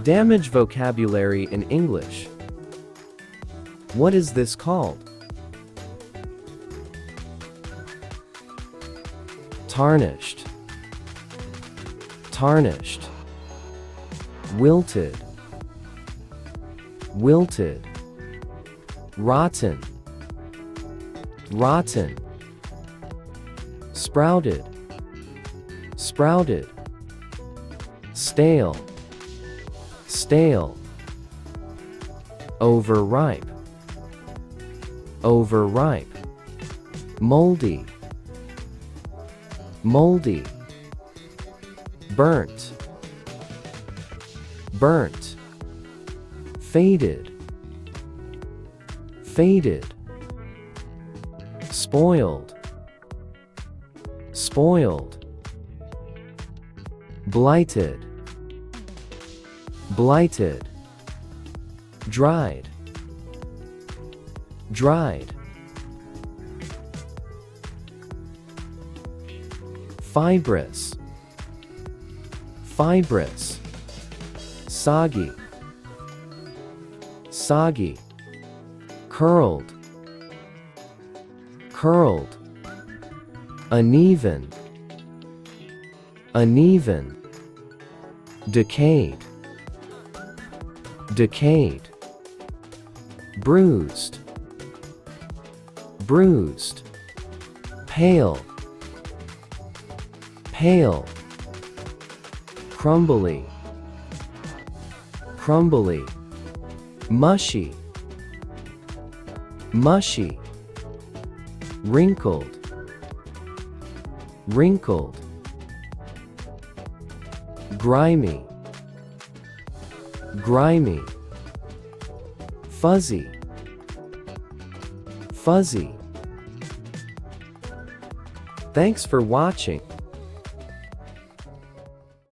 Damage vocabulary in English. What is this called? Tarnished. Tarnished. Wilted. Wilted. Rotten. Rotten. Sprouted. Sprouted. Stale. Stale. Overripe. Overripe. Moldy. Moldy. Burnt. Burnt. Faded. Faded. Spoiled. Spoiled. Blighted. Blighted. Dried. Dried. Fibrous. Fibrous. Soggy. Soggy. Curled. Curled. Uneven. Uneven. Decayed. Decayed. Bruised. Bruised. Pale. Pale. Crumbly. Crumbly. Mushy. Mushy. Wrinkled. Wrinkled. Grimy. Grimy. Fuzzy. Fuzzy. Thanks for watching.